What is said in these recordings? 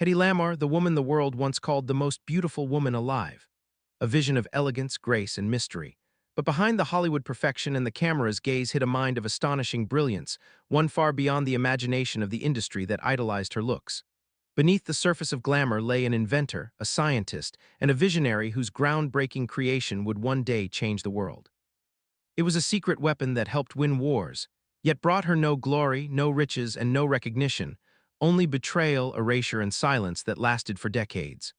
Hedy Lamarr, the woman the world once called the most beautiful woman alive. A vision of elegance, grace, and mystery. But behind the Hollywood perfection and the camera's gaze hid a mind of astonishing brilliance, one far beyond the imagination of the industry that idolized her looks. Beneath the surface of glamour lay an inventor, a scientist, and a visionary whose groundbreaking creation would one day change the world. It was a secret weapon that helped win wars, yet brought her no glory, no riches, and no recognition, only betrayal, erasure, and silence that lasted for decades.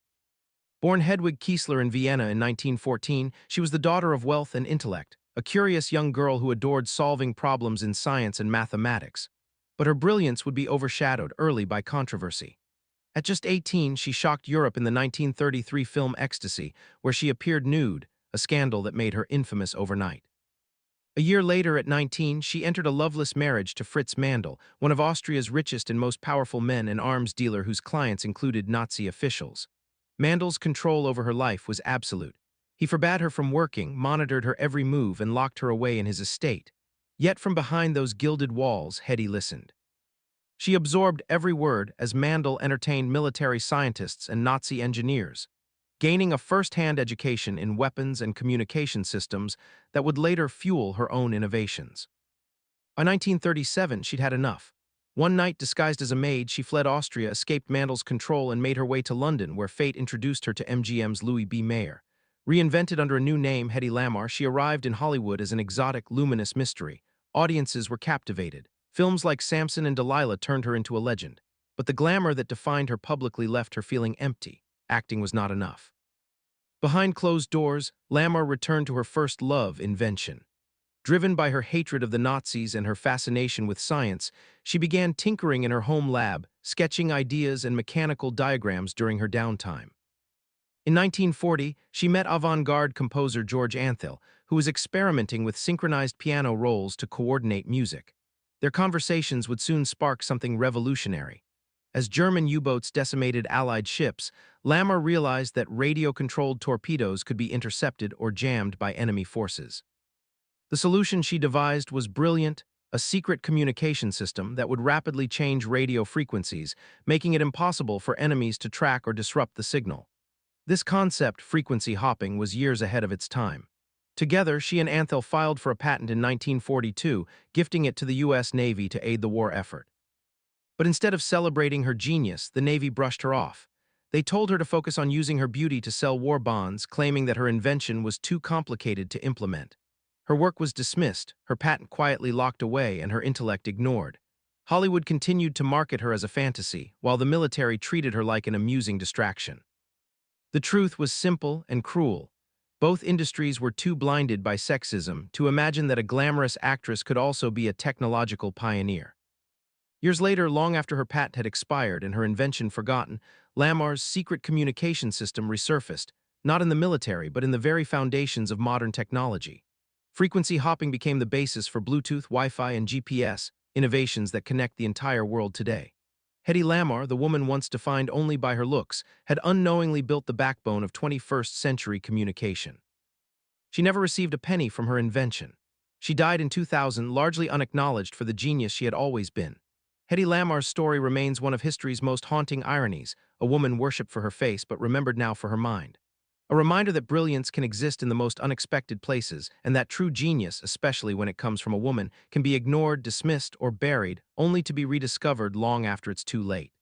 Born Hedwig Kiesler in Vienna in 1914, she was the daughter of wealth and intellect, a curious young girl who adored solving problems in science and mathematics. But her brilliance would be overshadowed early by controversy. At just 18, she shocked Europe in the 1933 film Ecstasy, where she appeared nude, a scandal that made her infamous overnight. A year later, at 19, she entered a loveless marriage to Fritz Mandl, one of Austria's richest and most powerful men, an arms dealer whose clients included Nazi officials. Mandl's control over her life was absolute. He forbade her from working, monitored her every move, and locked her away in his estate. Yet from behind those gilded walls, Hedy listened. She absorbed every word as Mandl entertained military scientists and Nazi engineers, gaining a first-hand education in weapons and communication systems that would later fuel her own innovations. By 1937, she'd had enough. One night, disguised as a maid, she fled Austria, escaped Mandl's control, and made her way to London, where fate introduced her to MGM's Louis B. Mayer. Reinvented under a new name, Hedy Lamarr, she arrived in Hollywood as an exotic, luminous mystery. Audiences were captivated. Films like Samson and Delilah turned her into a legend. But the glamour that defined her publicly left her feeling empty. Acting was not enough. Behind closed doors, Lamarr returned to her first love, invention. Driven by her hatred of the Nazis and her fascination with science, she began tinkering in her home lab, sketching ideas and mechanical diagrams during her downtime. In 1940, she met avant-garde composer George Antheil, who was experimenting with synchronized piano rolls to coordinate music. Their conversations would soon spark something revolutionary. As German U-boats decimated Allied ships, Lamarr realized that radio-controlled torpedoes could be intercepted or jammed by enemy forces. The solution she devised was brilliant, a secret communication system that would rapidly change radio frequencies, making it impossible for enemies to track or disrupt the signal. This concept, frequency hopping, was years ahead of its time. Together, she and Antheil filed for a patent in 1942, gifting it to the U.S. Navy to aid the war effort. But instead of celebrating her genius, the Navy brushed her off. They told her to focus on using her beauty to sell war bonds, claiming that her invention was too complicated to implement. Her work was dismissed, her patent quietly locked away, and her intellect ignored. Hollywood continued to market her as a fantasy, while the military treated her like an amusing distraction. The truth was simple and cruel. Both industries were too blinded by sexism to imagine that a glamorous actress could also be a technological pioneer. Years later, long after her patent had expired and her invention forgotten, Lamarr's secret communication system resurfaced, not in the military but in the very foundations of modern technology. Frequency hopping became the basis for Bluetooth, Wi-Fi, and GPS, innovations that connect the entire world today. Hedy Lamarr, the woman once defined only by her looks, had unknowingly built the backbone of 21st century communication. She never received a penny from her invention. She died in 2000, largely unacknowledged for the genius she had always been. Hedy Lamarr's story remains one of history's most haunting ironies, a woman worshipped for her face but remembered now for her mind. A reminder that brilliance can exist in the most unexpected places, and that true genius, especially when it comes from a woman, can be ignored, dismissed, or buried, only to be rediscovered long after it's too late.